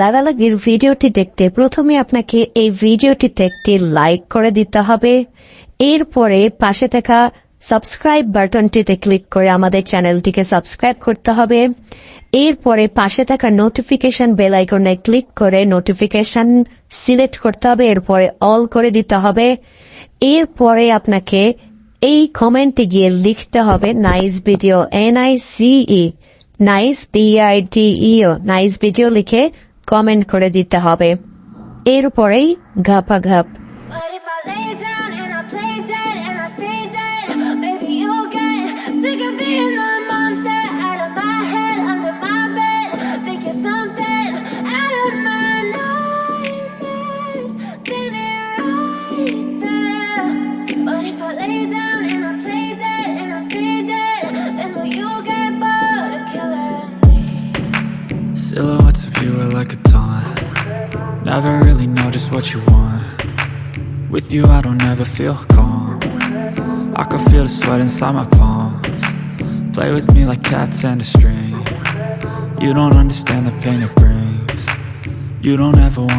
লাগালাগির ভিডিওটি দেখতে প্রথমে আপনাকে এই ভিডিওটিতে একটি লাইক করে দিতে হবে। এরপরে পাশে থাকা সাবস্ক্রাইব বাটনটিতে ক্লিক করে আমাদের চ্যানেলটিকে সাবস্ক্রাইব করতে হবে। এরপরে পাশে থাকা নোটিফিকেশন বেল আইকনে ক্লিক করে নোটিফিকেশন সিলেক্ট করতে হবে। এরপরে অল করে দিতে হবে। এরপরে আপনাকে এই কমেন্টে গিয়ে লিখতে হবে nice video, NICE, nice BIDEO, nice video লিখে কমেন্ট করে দিতে হবে। এরপরেই ঘাপাঘাপ। But if I lay down and I play dead and I stay dead, maybe you'll get sick of being the monster out of my head, under my bed. Think you're something out of my nightmares, standing right there. But if I lay down and I play dead and I stay dead, then will you get bored of killing me? Silhouettes of you are like a taunt. Never really know just what you want. With you I don't ever feel calm. I can feel the sweat inside my palms. Play with me like cats and a string. You don't understand the pain it brings. You don't ever want